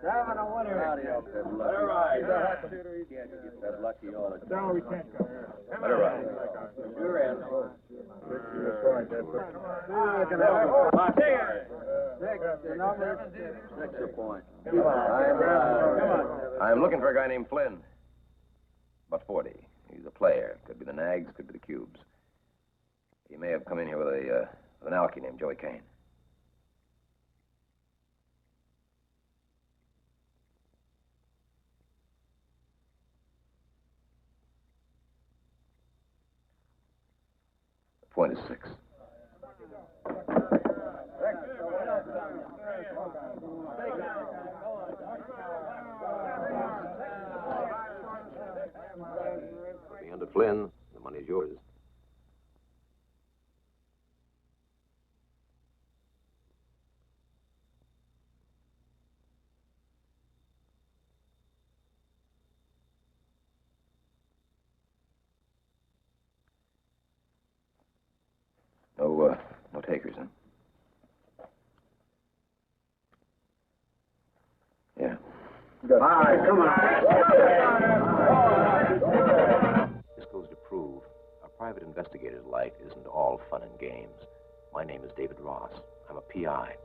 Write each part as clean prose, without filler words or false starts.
Seven a winner. Howdy up there, lucky. Let her ride. That lucky all the time. No, we can't go. Let her ride. You're in. That's right, that's right. Six a point. Come on. I'm looking for a guy named Flynn. About 40. He's a player. Could be the Nags, could be the Cubes. He may have come in here with an alky named Joey Kane. The point is 6. Put me under Flynn. The money's yours. No takers, huh? Yeah. All right, come on. This goes to prove a private investigator's life isn't all fun and games. My name is David Ross. I'm a PI.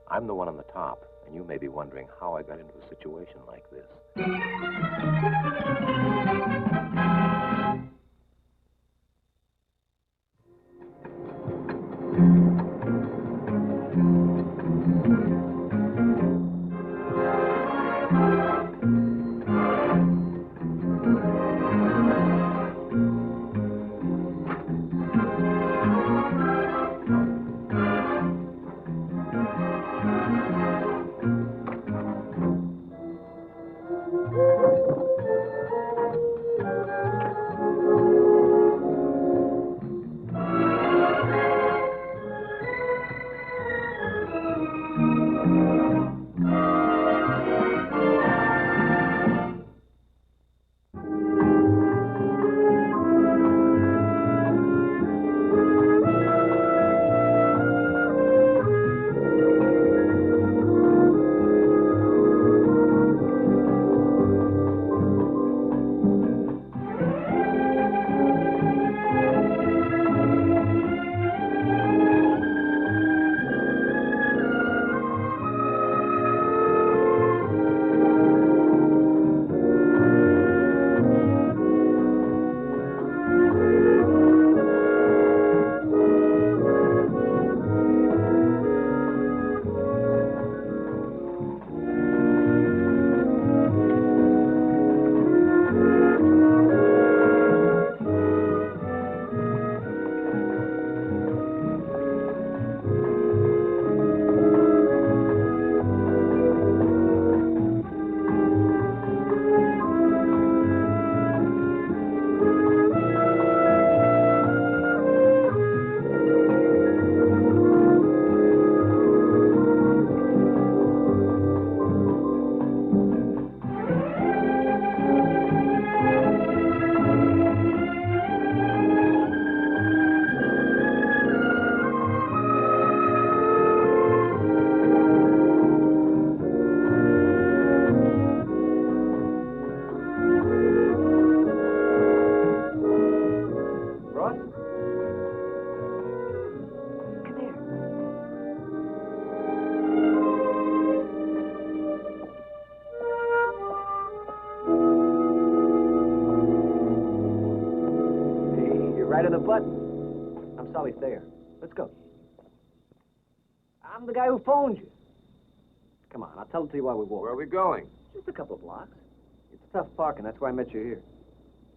I'm the one on the top, and you may be wondering how I got into a situation like this. The button. I'm Solly Thayer. Let's go. I'm the guy who phoned you. Come on, I'll tell it to you while we walk. Where are we going? Just a couple of blocks. It's tough parking. That's why I met you here.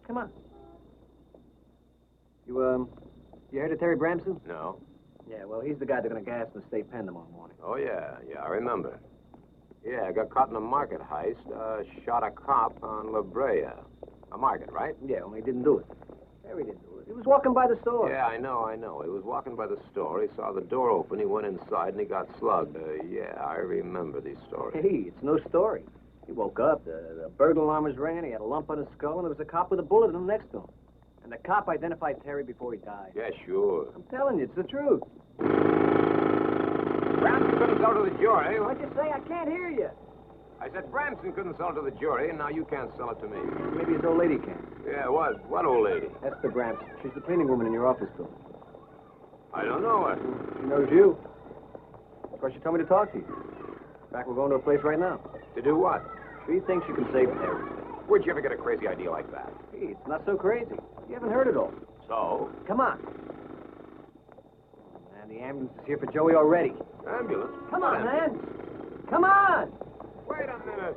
Come on. You heard of Terry Bramson? No. Yeah, well, he's the guy they're going to gas in the state pen tomorrow morning. Oh, yeah, I remember. Yeah, I got caught in a market heist, shot a cop on La Brea. A market, right? Yeah, only he didn't do it. Terry didn't do it. He was walking by the store. Yeah, I know. He was walking by the store. He saw the door open. He went inside, and he got slugged. Yeah, I remember these stories. Hey, it's no story. He woke up, the burglar alarm was ringing, he had a lump on his skull, and there was a cop with a bullet in him next to him. And the cop identified Terry before he died. Yeah, sure. I'm telling you, it's the truth. Perhaps you couldn't go to the jury. What'd you say? I can't hear you. I said Bramson couldn't sell it to the jury, and now you can't sell it to me. Maybe his old lady can. Yeah, what? What old lady? Esther Bramson. She's the cleaning woman in your office building. I don't know her. She knows you. That's why she told me to talk to you. In fact, we're going to her place right now. To do what? She thinks you can save Terry. Where'd you ever get a crazy idea like that? Hey, it's not so crazy. You haven't heard it all. So? Come on. Man, the ambulance is here for Joey already. Ambulance? Come on, man. Come on. Wait a minute.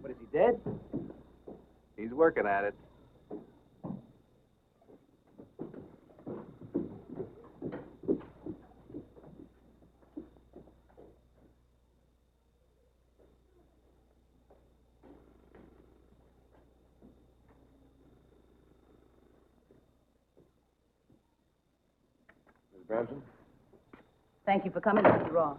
What, is he dead? He's working at it. Miss Bramson? Thank you for coming, Mr. Ross.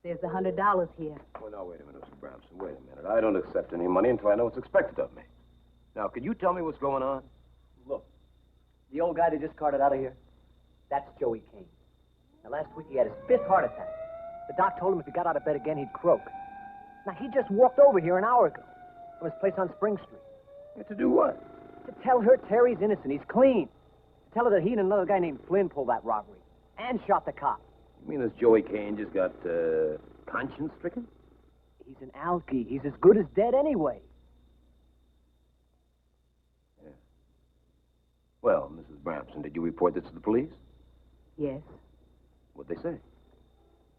There's $100 here. Well, now, wait a minute, Mr. Bramson. Wait a minute. I don't accept any money until I know what's expected of me. Now, could you tell me what's going on? Look, the old guy that just carted out of here, that's Joey Kane. Now, last week he had his 5th heart attack. The doc told him if he got out of bed again, he'd croak. Now, he just walked over here an hour ago from his place on Spring Street. Yeah, to do what? To tell her Terry's innocent. He's clean. To tell her that he and another guy named Flynn pulled that robbery and shot the cop. You mean this Joey Kane just got, conscience-stricken? He's an alkie. He's as good as dead anyway. Yeah. Well, Mrs. Bramson, did you report this to the police? Yes. What'd they say?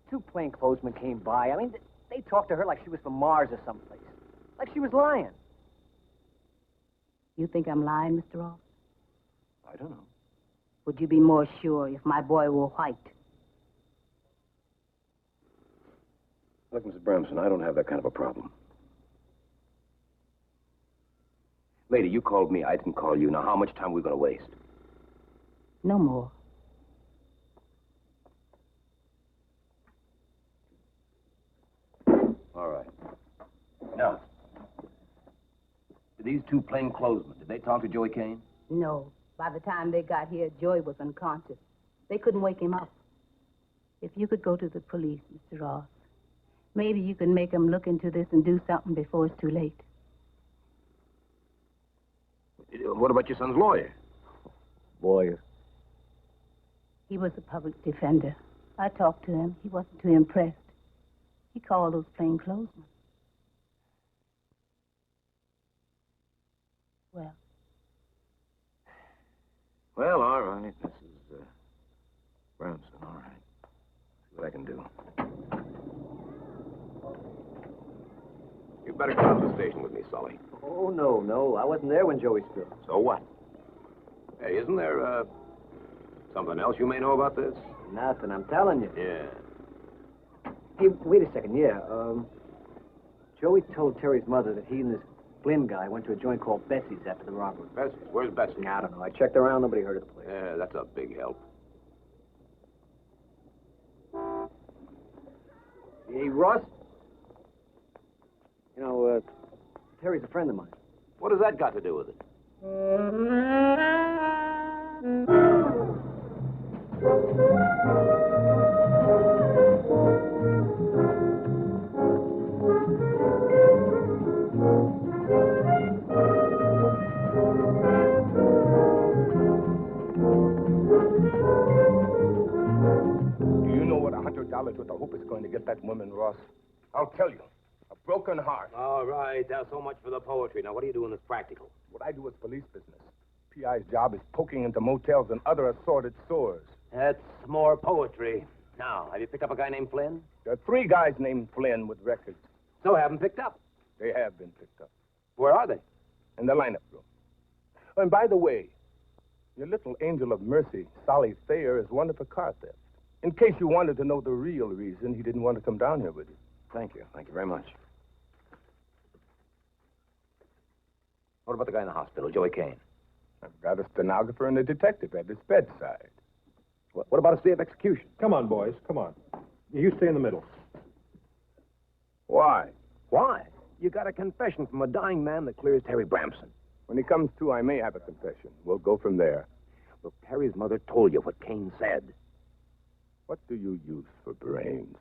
2 plainclothesmen came by. I mean, they talked to her like she was from Mars or someplace. Like she was lying. You think I'm lying, Mr. Ross? I don't know. Would you be more sure if my boy were white? Look, Mrs. Bramson, I don't have that kind of a problem. Lady, you called me. I didn't call you. Now, how much time are we going to waste? No more. All right. Now, these 2 plainclothesmen, did they talk to Joey Kane? No. By the time they got here, Joey was unconscious. They couldn't wake him up. If you could go to the police, Mr. Ross, maybe you can make them look into this and do something before it's too late. What about your son's lawyer? Lawyer. He was a public defender. I talked to him. He wasn't too impressed. He called those plainclothesmen. Well. Well, all right, Mrs. Bramson, all right. See what I can do. You better come to the station with me, Sully. Oh, no. I wasn't there when Joey spilled. So what? Hey, isn't there, something else you may know about this? Nothing, I'm telling you. Yeah. Hey, wait a second, yeah. Joey told Terry's mother that he and this Flynn guy went to a joint called Betsy's after the robbery. Betsy? Where's Betsy? I don't know. I checked around. Nobody heard of the place. Yeah, that's a big help. Hey, Ross? You know, Terry's a friend of mine. What has that got to do with it? Do you know what $100 worth of hope is going to get that woman, Ross? I'll tell you. A broken heart. All right, that's so much for the poetry. Now, what are you doing that's practical? What I do is police business. PI's job is poking into motels and other assorted sores. That's more poetry. Now, have you picked up a guy named Flynn? There are 3 guys named Flynn with records. So have them picked up. They have been picked up. Where are they? In the lineup room. Oh, and by the way, your little angel of mercy, Solly Thayer, is wanted for car theft. In case you wanted to know the real reason he didn't want to come down here with you. Thank you. Thank you very much. What about the guy in the hospital, Joey Kane? I've got a stenographer and a detective at his bedside. What about a stay of execution? Come on, boys, come on. You stay in the middle. Why? Why? You got a confession from a dying man that clears Terry Bramson. When he comes to, I may have a confession. We'll go from there. Look, Terry's mother told you what Kane said. What do you use for brains?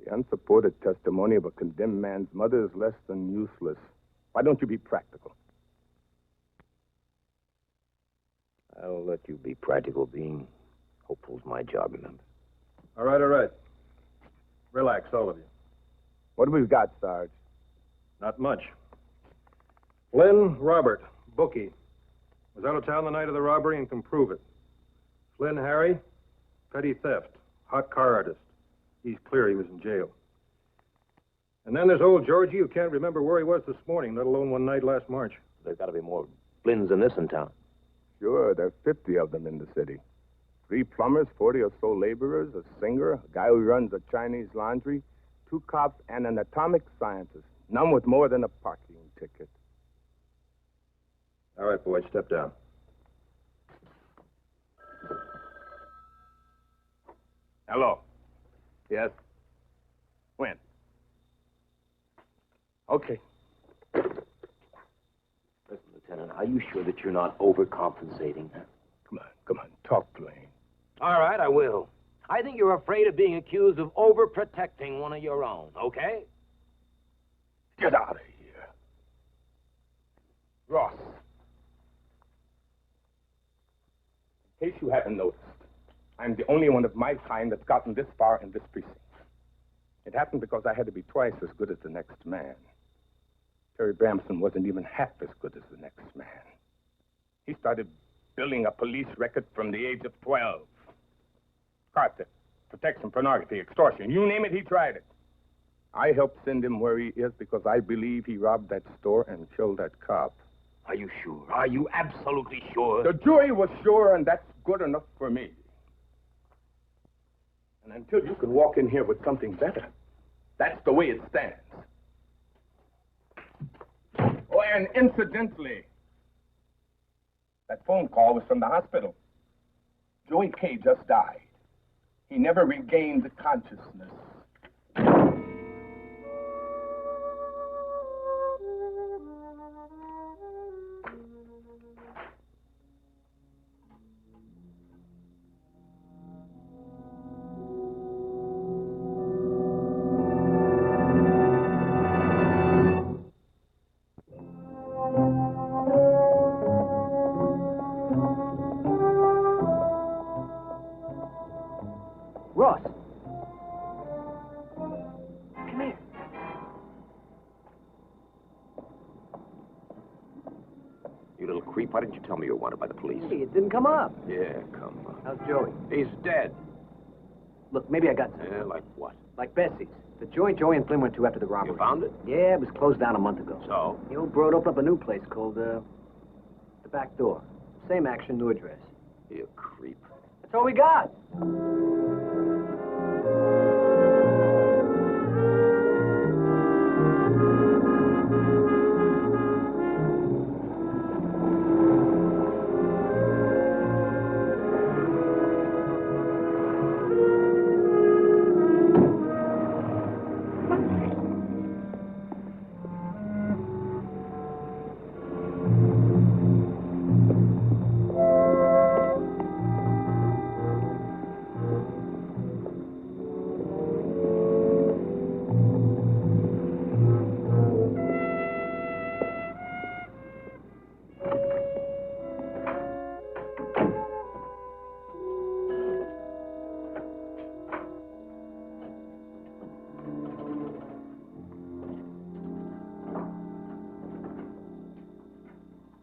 The unsupported testimony of a condemned man's mother is less than useless. Why don't you be practical? I'll let you be practical. Being hopeful's my job, remember? All right. Relax, all of you. What have we got, Sarge? Not much. Flynn Robert, bookie. Was out of town the night of the robbery and can prove it. Flynn Harry, petty theft, hot car artist. He's clear he was in jail. And then there's old Georgie who can't remember where he was this morning, let alone one night last March. There's got to be more Flynn's than this in town. Sure, there are 50 of them in the city. 3 plumbers, 40 or so laborers, a singer, a guy who runs a Chinese laundry, 2 cops, and an atomic scientist. None with more than a parking ticket. All right, boys, step down. Hello. Yes? When? Okay. Listen, Lieutenant, are you sure that you're not overcompensating? Huh? Come on, talk plain. All right, I will. I think you're afraid of being accused of overprotecting one of your own, okay? Get out of here. Ross. In case you haven't noticed, I'm the only one of my kind that's gotten this far in this precinct. It happened because I had to be twice as good as the next man. Terry Bramson wasn't even half as good as the next man. He started building a police record from the age of 12. Car theft, protection, pornography, extortion, you name it, he tried it. I helped send him where he is because I believe he robbed that store and killed that cop. Are you sure? Are you absolutely sure? The jury was sure, and that's good enough for me. And until you can walk in here with something better, that's the way it stands. Oh, and incidentally, that phone call was from the hospital. Joey K. just died. He never regained consciousness. Ross. Come here. You little creep, why didn't you tell me you were wanted by the police? Hey, it didn't come up. Yeah, come on. How's Joey? He's dead. Look, maybe I got some. Yeah, like what? Like Bessie's. The joint Joey and Flynn went to after the robbery. You found it? Yeah, it was closed down a month ago. So? The old broad opened up a new place called, The Back Door. Same action, new address. You creep. That's all we got.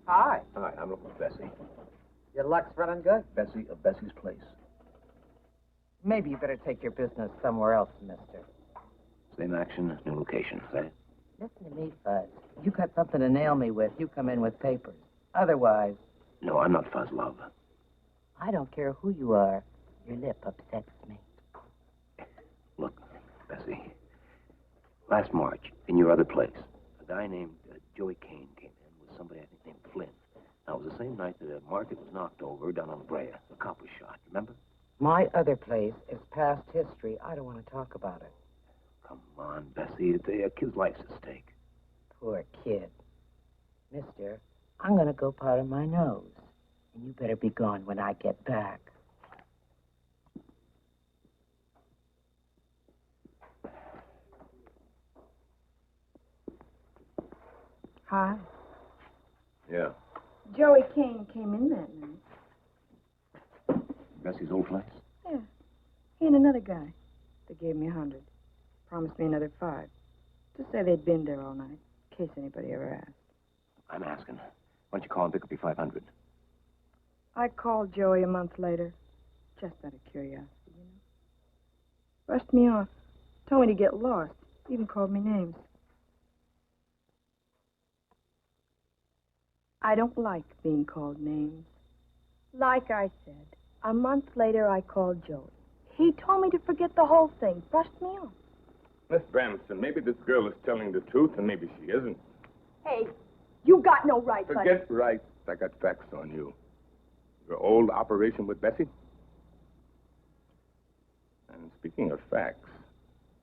Hi. Hi, I'm looking for Bessie. Your luck's running good? Bessie of Bessie's Place. Maybe you better take your business somewhere else, mister. Same action, new location. Is that it? Listen to me, Fuzz. You got something to nail me with, you come in with papers. Otherwise, No, I'm not Fuzz Love. I don't care who you are. Your lip upsets me. Look, Bessie. Last March, in your other place, a guy named Joey Kane came in with somebody I think named Flynn. Now, it was the same night that a market was knocked over down on La Brea. A cop was shot, remember? My other place is past history. I don't want to talk about it. Come on, Bessie. A kid's life's at stake. Poor kid. Mister, I'm going to go powder my nose. And you better be gone when I get back. Hi. Yeah. Joey Kane came in that night. Bessie's old place? Yeah. He and another guy. They gave me 100. Promised me another 5. Just say they'd been there all night, in case anybody ever asked. I'm asking. Why don't you call and pick up your 500? I called Joey a month later, just out of curiosity, you know. Brushed me off. Told me to get lost. Even called me names. I don't like being called names. Like I said, a month later I called Joey. He told me to forget the whole thing. Brushed me off. Miss Bramson, maybe this girl is telling the truth, and maybe she isn't. Hey, you got no right, buddy. Forget right. I got facts on you. Your old operation with Bessie? And speaking of facts,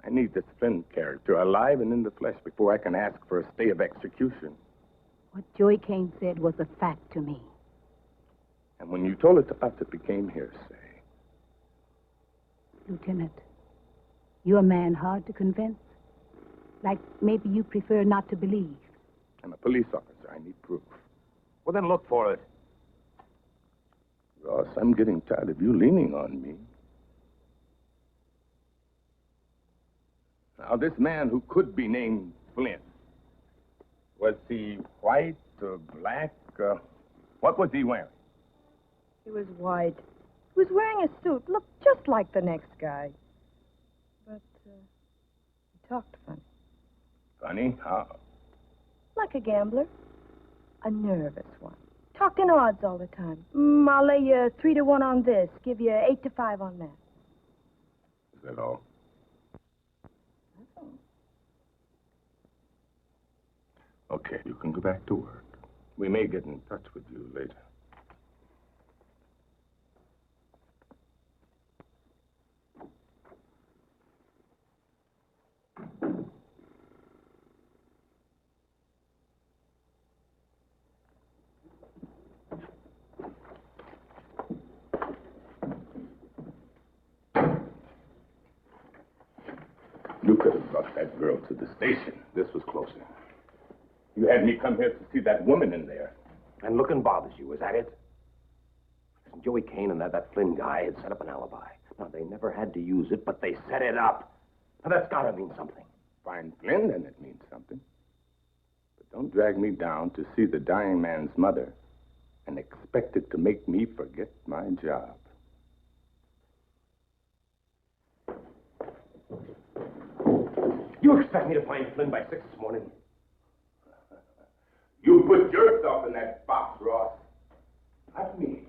I need this Flynn character alive and in the flesh before I can ask for a stay of execution. What Joey Kane said was a fact to me. And when you told it to us, it became hearsay. Lieutenant, you're a man hard to convince. Like maybe you prefer not to believe. I'm a police officer. I need proof. Well, then look for it. Ross, I'm getting tired of you leaning on me. Now, this man who could be named Flynn, was he white or black? What was he wearing? He was white. He was wearing a suit. Looked just like the next guy. But he talked funny. Funny? How? Like a gambler. A nervous one. Talked in odds all the time. I'll lay you 3 to 1 on this. Give you 8 to 5 on that. Is that all? Okay, you can go back to work. We may get in touch with you later. You could have brought that girl to the station. This was closer. You had me come here to see that woman in there. And looking bothers you, is that it? Joey Kane and that Flynn guy had set up an alibi. Now, they never had to use it, but they set it up. Now, that's got to mean something. Find Flynn, then it means something. But don't drag me down to see the dying man's mother and expect it to make me forget my job. You expect me to find Flynn by 6 this morning? You put yourself in that box, Ross. Not me.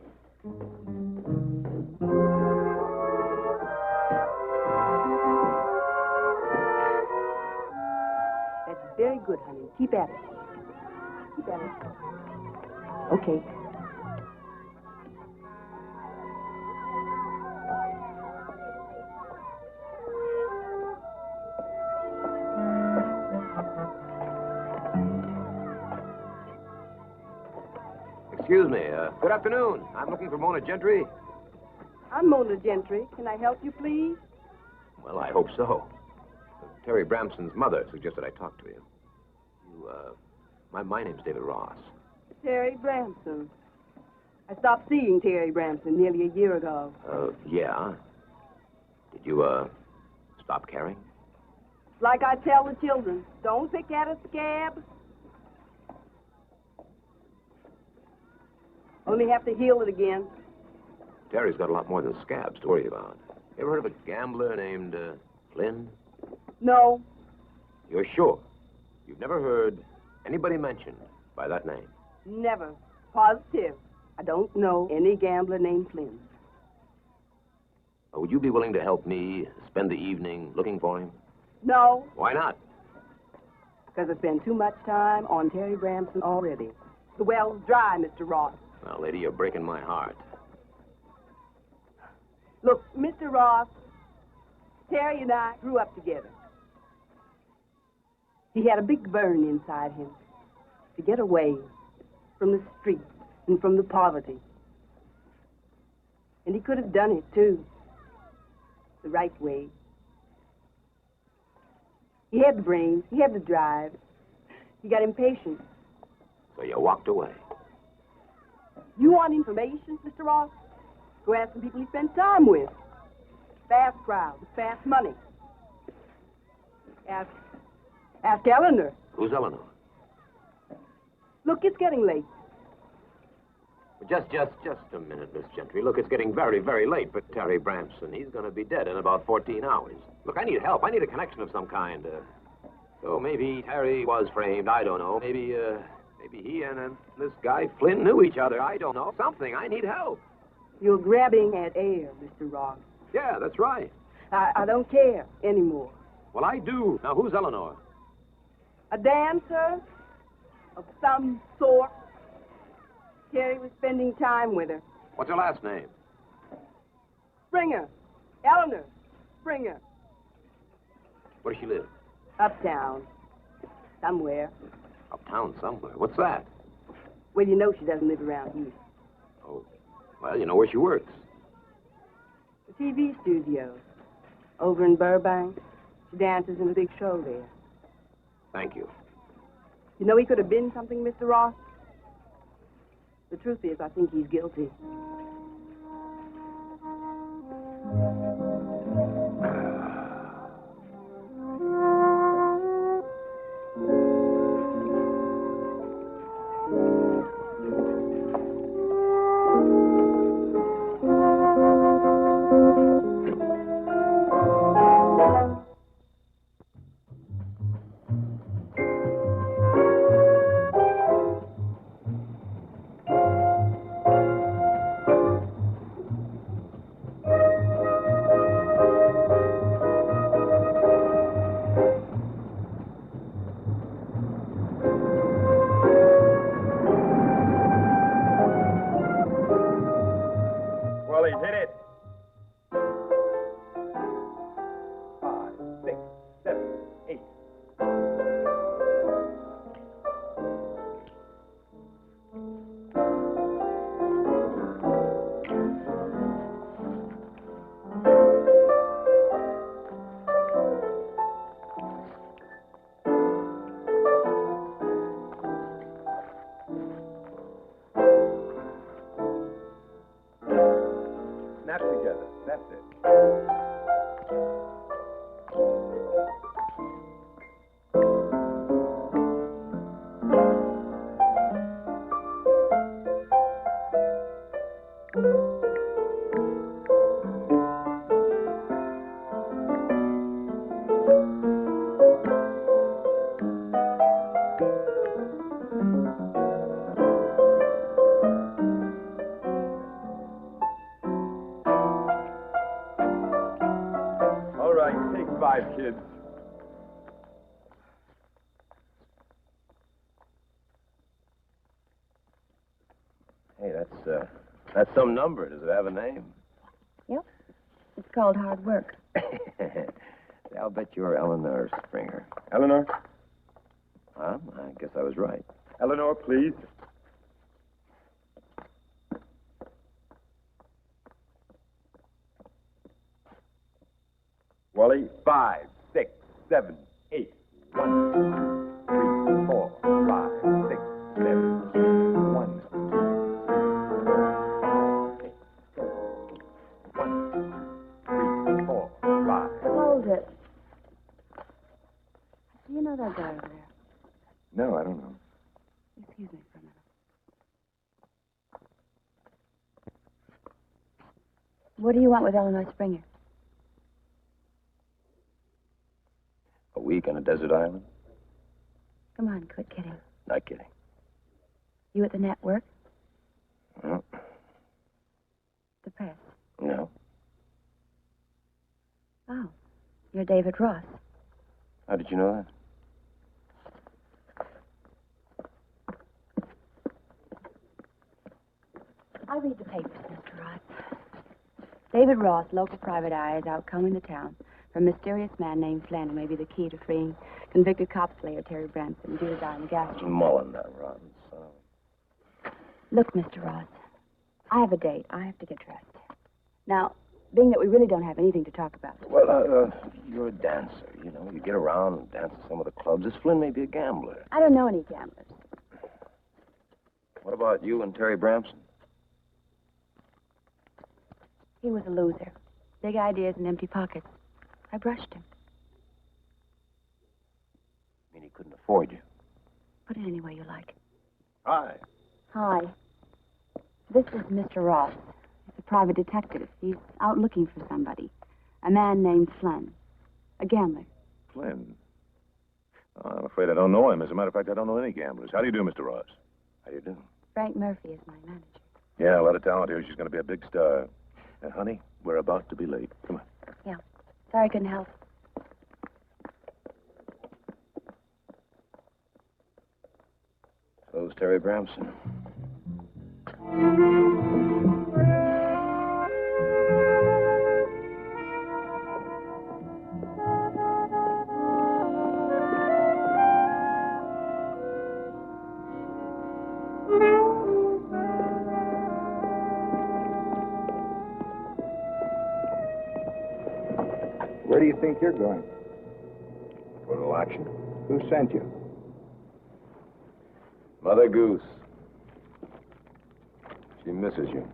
That's very good, honey. Keep at it. Keep at it. Okay. Excuse me. Good afternoon. I'm looking for Mona Gentry. I'm Mona Gentry. Can I help you, please? Well, I hope so. Terry Bramson's mother suggested I talk to you. My name's David Ross. Terry Bramson. I stopped seeing Terry Bramson nearly a year ago. Yeah. Did you, stop caring? Like I tell the children, don't pick at a scab. Only have to heal it again. Terry's got a lot more than scabs to worry about. You ever heard of a gambler named Flynn? No. You're sure? You've never heard anybody mentioned by that name? Never. Positive. I don't know any gambler named Flynn. Would you be willing to help me spend the evening looking for him? No, Why not? because I spend too much time on Terry Bramson already. The well's dry, Mr. Ross. Now, lady, you're breaking my heart. Look, Mr. Ross, Terry and I grew up together. He had a big burn inside him to get away from the streets and from the poverty. And he could have done it, too, the right way. He had the brains, he had the drive. He got impatient. So you walked away. You want information, Mr. Ross? Go ask some people he spent time with. Fast crowd, fast money. Ask Eleanor. Who's Eleanor? Look, it's getting late. Just a minute, Miss Gentry. Look, it's getting very, very late, but Terry Bramson, he's going to be dead in about 14 hours. Look, I need help. I need a connection of some kind. So maybe Terry was framed. I don't know. Maybe he and this guy Flynn knew each other. I don't know. Something. I need help. You're grabbing at air, Mr. Ross. Yeah, that's right. I don't care anymore. Well, I do. Now, who's Eleanor? A dancer of some sort. Terry was spending time with her. What's her last name? Springer. Eleanor Springer. Where does she live? Uptown. Somewhere. Uptown somewhere. What's that? Well, you know she doesn't live around here. Oh, well, you know where she works. The TV studio. Over in Burbank. She dances in a big show there. Thank you. You know he could have been something, Mr. Ross? The truth is, I think he's guilty. Kids. Hey, that's some number. Does it have a name? Yep. It's called Hard Work. I'll bet you're Eleanor Springer. Eleanor? Huh? I guess I was right. Eleanor, please. Wally, 5, 6, 7, 8. 1, 2, 3, 4, 5, 6, 7, 1, 2, 3, 4, 5. Hold it. Do you know that guy over there? No, I don't know. Excuse me for a minute. What do you want with Eleanor Springer? A week on a desert island? Come on, quit kidding. Not kidding. You at the network? No. The press? No. Oh, you're David Ross. How did you know that? I'll read the papers, Mr. Ross. David Ross, local private eye, is out combing the town for a mysterious man named Flynn who may be the key to freeing convicted cop slayer Terry Branson, due to die in the gas chamber. Mullen, that rotten son. Look, Mr. Ross, I have a date. I have to get dressed. Now, being that we really don't have anything to talk about. Well, you're a dancer, you know. You get around and dance at some of the clubs. This Flynn may be a gambler. I don't know any gamblers. What about you and Terry Branson? He was a loser. Big ideas and empty pockets. I brushed him. I mean, he couldn't afford you. Put it any way you like. Hi. Hi. This is Mr. Ross. He's a private detective. He's out looking for somebody. A man named Flynn. A gambler. Flynn? Oh, I'm afraid I don't know him. As a matter of fact, I don't know any gamblers. How do you do, Mr. Ross? How do you do? Frank Murphy is my manager. Yeah, a lot of talent here. She's going to be a big star. Honey, we're about to be late. Come on. Yeah. Sorry I couldn't help. So's Terry Branson. Where do you think you're going? For a little action? Who sent you? Mother Goose. She misses you.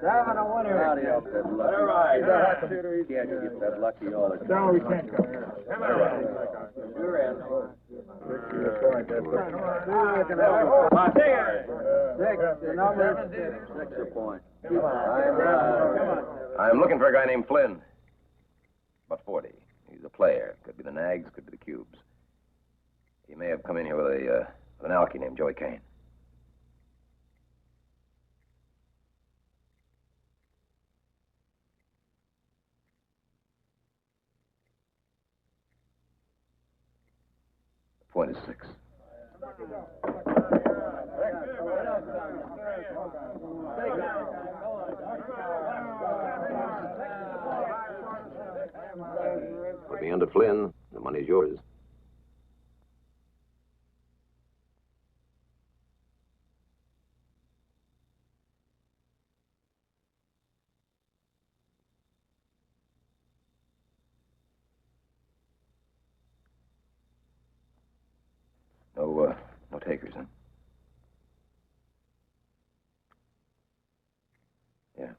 7 a winner. Howdy, that lucky. All right. Can't get that lucky all the time. No, we can't go. Come on. You're in. Six a point. I'm looking for a guy named Flynn. About 40. He's a player. Could be the Nags, could be the Cubes. He may have come in here with an alky named Joey Kane. The point is 6. Put me under Flynn. The money's yours. No takers, huh? Yeah.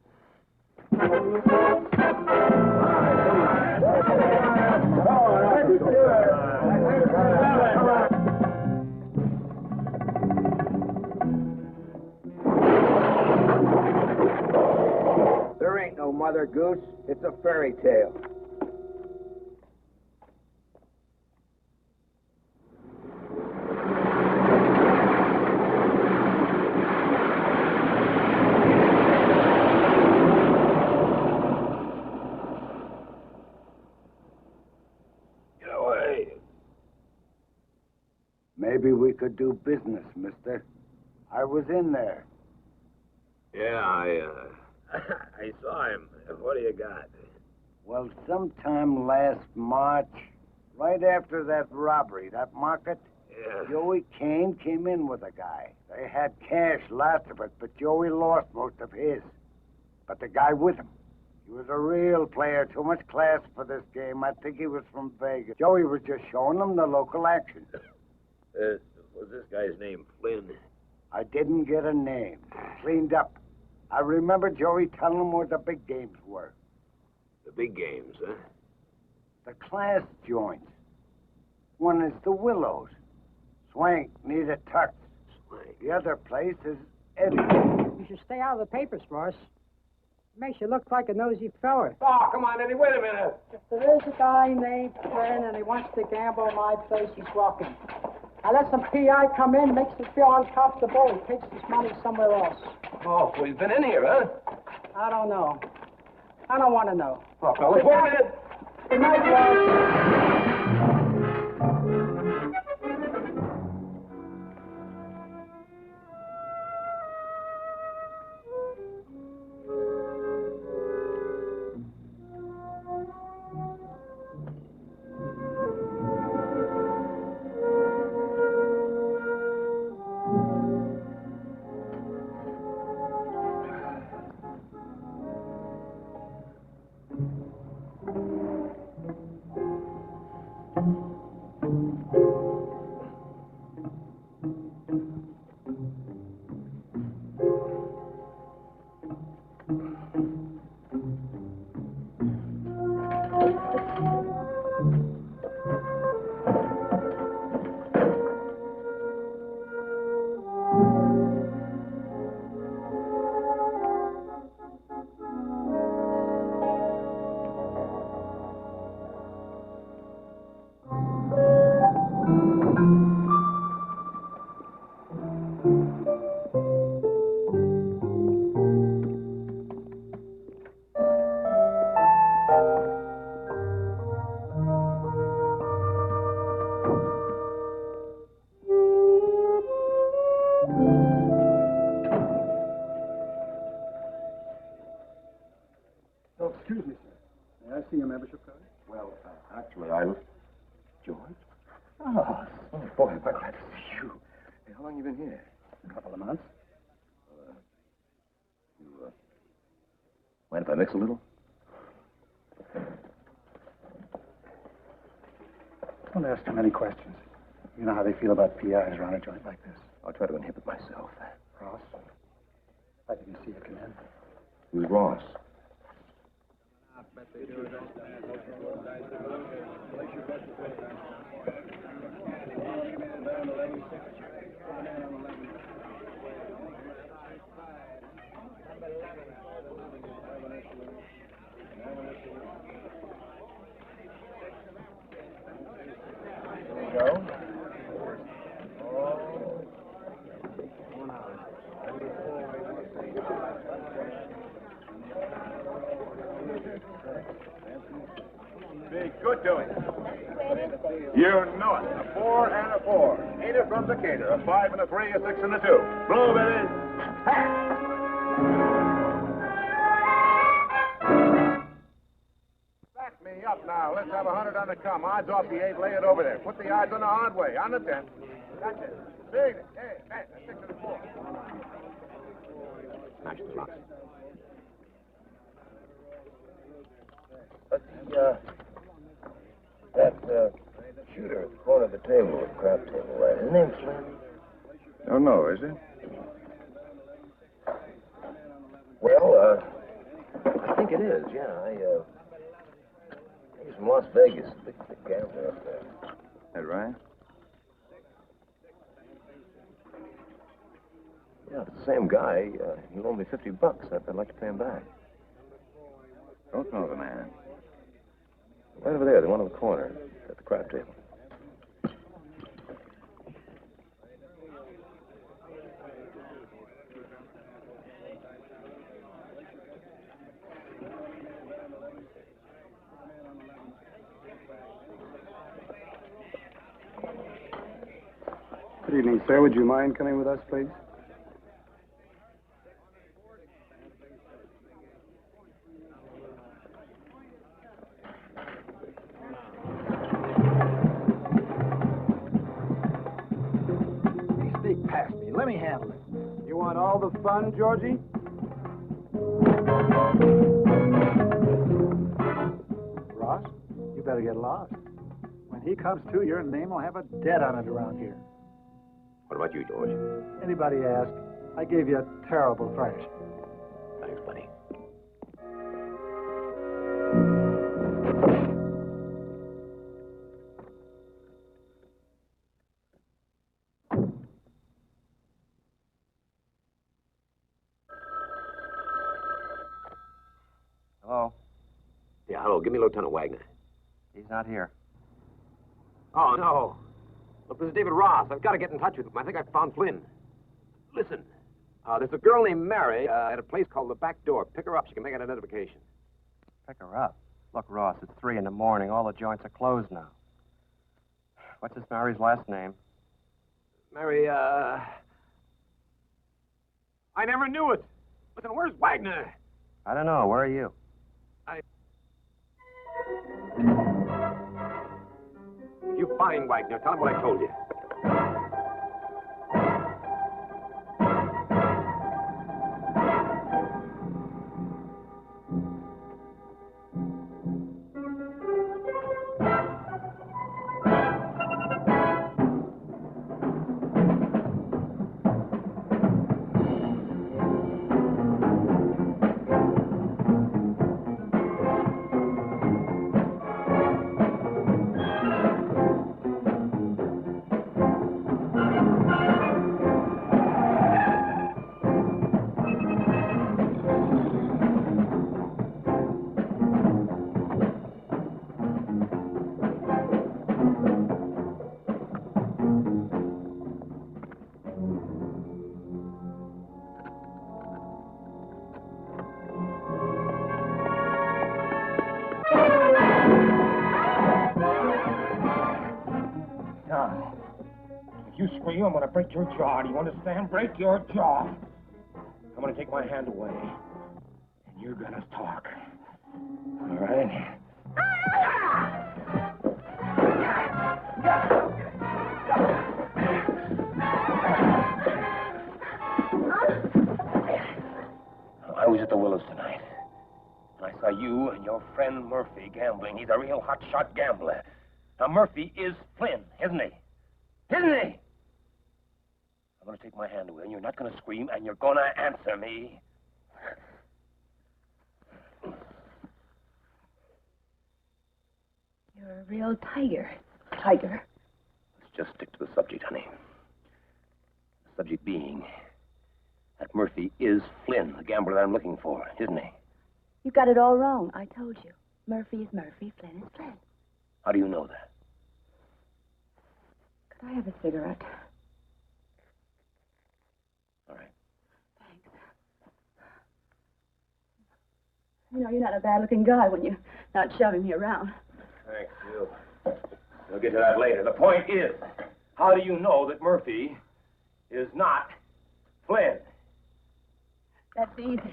There ain't no Mother Goose. It's a fairy tale. Maybe we could do business, mister. I was in there. Yeah, I saw him. What do you got? Well, sometime last March, right after that robbery, that market, Joey Kane came in with a guy. They had cash, lots of it, but Joey lost most of his. But the guy with him, he was a real player, too much class for this game. I think he was from Vegas. Joey was just showing them the local action. Was this guy's name Flynn? I didn't get a name. Cleaned up. I remember Joey telling them where the big games were. The big games, huh? The class joints. One is the Willows. Swank near the Tux. Swank. The other place is Eddie. You should stay out of the papers, Ross. It makes you look like a nosy fella. Oh, come on, Eddie, wait a minute. If there is a guy named Flynn and he wants to gamble my place, he's welcome. I let some PI come in, makes me feel uncomfortable. He takes his money somewhere else. Oh, so he's been in here, huh? I don't know. I don't want to know. Oh, fellas, wait a minute. Good night, Ross. Oh, excuse me, sir. May I see your membership card? Well, actually, George? Oh, boy, I'm glad to see you. Hey, how long you been here? A couple of months. Mind if I mix a little? Don't ask too many questions. You know how they feel about PIs around a joint like this. I'll try to inhibit myself. Ross, I didn't see you come in. Who's Ross? Be good to it. You know it. A 4 and a 4. 8 is from Decatur. A 5 and a 3, a 6 and a 2. Blow, baby. Back me up now. Let's have 100 on the come. Odds off the 8. Lay it over there. Put the odds on the hard way. On the 10. That's it. Big. Hey, man. 6 and a 4. Smash the lock. That shooter at the corner of the table, the crap table, his name's Flynn? Don't know, is it? Well, I think it is, yeah. He's from Las Vegas, big gambler up there. That right? Yeah, it's the same guy. He loaned me $50. I'd like to pay him back. Don't know the man. Right over there, the one on the corner, at the crap table. Good evening, sir. Would you mind coming with us, please? Sneak past me. Let me handle it. You want all the fun, Georgie? Ross, you better get lost. When he comes to, your name will have a debt on it around here. What about you, George? Anybody ask? I gave you a terrible thrash. Thanks, buddy. Hello? Yeah, hello. Give me Lieutenant Wagner. He's not here. Oh, no. Look, this is David Ross. I've got to get in touch with him. I think I found Flynn. Listen, there's a girl named Mary at a place called The Back Door. Pick her up. She can make an identification. Pick her up. Look, Ross, it's 3 in the morning. All the joints are closed now. What's this Mary's last name? Mary, I never knew it. Listen, where's Wagner? I don't know. Where are you? If you find Wagner, tell him what I told you. If you scream, I'm going to break your jaw. Do you understand? Break your jaw. I'm going to take my hand away. And you're going to talk. All right? I was at the Willows tonight. And I saw you and your friend Murphy gambling. He's a real hotshot gambler. Now, Murphy is Flynn, isn't he? Isn't he? I'm going to take my hand away, and you're not going to scream, and you're going to answer me. You're a real tiger. Tiger. Let's just stick to the subject, honey. The subject being that Murphy is Flynn, the gambler that I'm looking for, isn't he? You got it all wrong. I told you. Murphy is Murphy, Flynn is Flynn. How do you know that? Could I have a cigarette? All right. Thanks. You know, you're not a bad-looking guy when you're not shoving me around. Thanks, Jill. We'll get to that later. The point is, how do you know that Murphy is not Flynn? That's easy.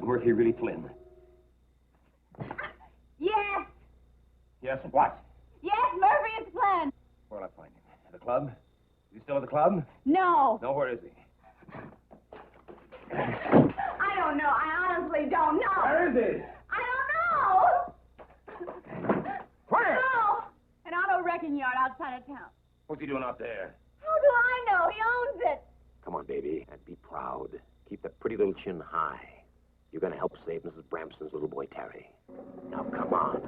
Murphy really Flynn? Yes! Yes, what? Yes, Murphy is Flynn! Where'll I find him? At the club? Is he still at the club? No. No, where is he? I don't know. I honestly don't know. Where is he? I don't know. Where? No. An auto wrecking yard outside of town. What's he doing out there? How do I know? He owns it. Come on, baby, and be proud. Keep that pretty little chin high. You're going to help save Mrs. Bramson's little boy, Terry. Now, come on.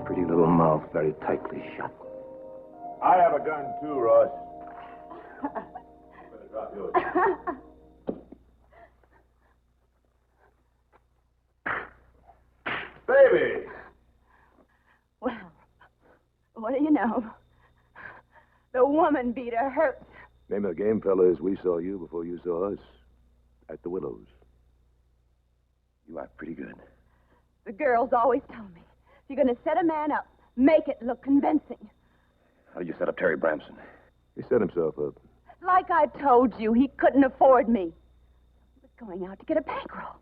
Pretty little mouth very tightly shut. I have a gun too, Ross. Better drop yours. Baby! Well, what do you know? The woman beater hurts. Name of the game, fellas, we saw you before you saw us. At the Willows. You are pretty good. The girls always tell me, if you're going to set a man up, make it look convincing. How did you set up Terry Bramson? He set himself up. Like I told you, he couldn't afford me. He was going out to get a bankroll.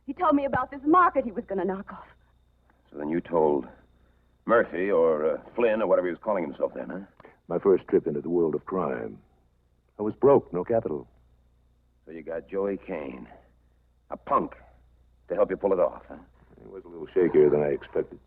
He told me about this market he was going to knock off. So then you told Murphy or Flynn or whatever he was calling himself then, huh? My first trip into the world of crime. I was broke, no capital. So you got Joey Kane, a punk, to help you pull it off, huh? He was a little shakier than I expected.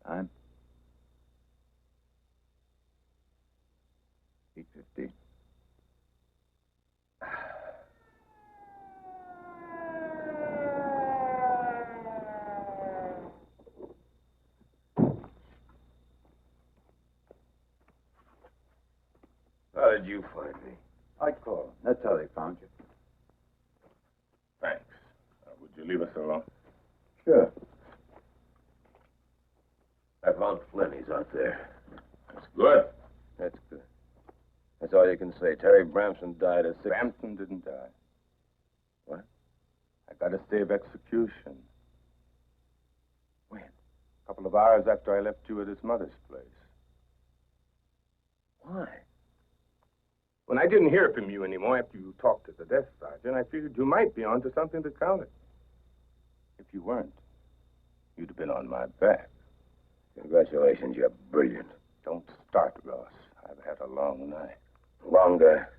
Time? 8:50. How did you find me? I called. That's how they found you. Thanks. Would you leave us alone? Sure. I found Flynn. He's out there. That's good. That's good. That's all you can say. Terry Bramson died at 6. Bramson didn't die. What? I got a stay of execution. When? A couple of hours after I left you at his mother's place. Why? When I didn't hear from you anymore after you talked to the desk sergeant, I figured you might be onto something that counted. If you weren't, you'd have been on my back. Congratulations, you're brilliant. Don't start, Ross. I've had a long night. Longer.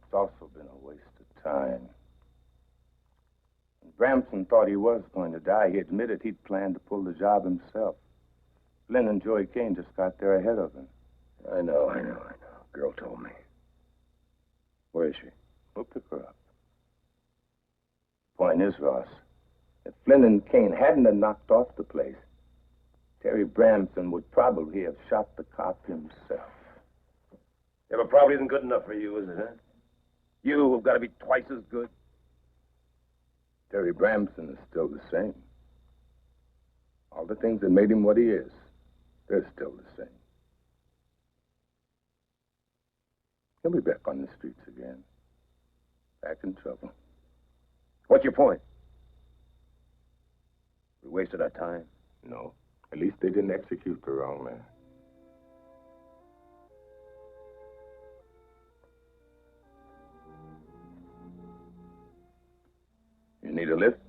It's also been a waste of time. When Bramson thought he was going to die, he admitted he'd planned to pull the job himself. Flynn and Joey Kane just got there ahead of him. I know. Girl told me. Where is she? We'll pick her up. Point is, Ross, if Flynn and Kane hadn't have knocked off the place, Terry Bramson would probably have shot the cop himself. Yeah, but probably isn't good enough for you, is it, huh? You have got to be twice as good. Terry Bramson is still the same. All the things that made him what he is, they're still the same. He'll be back on the streets again. Back in trouble. What's your point? We wasted our time. No. At least they didn't execute the wrong man. You need a lift?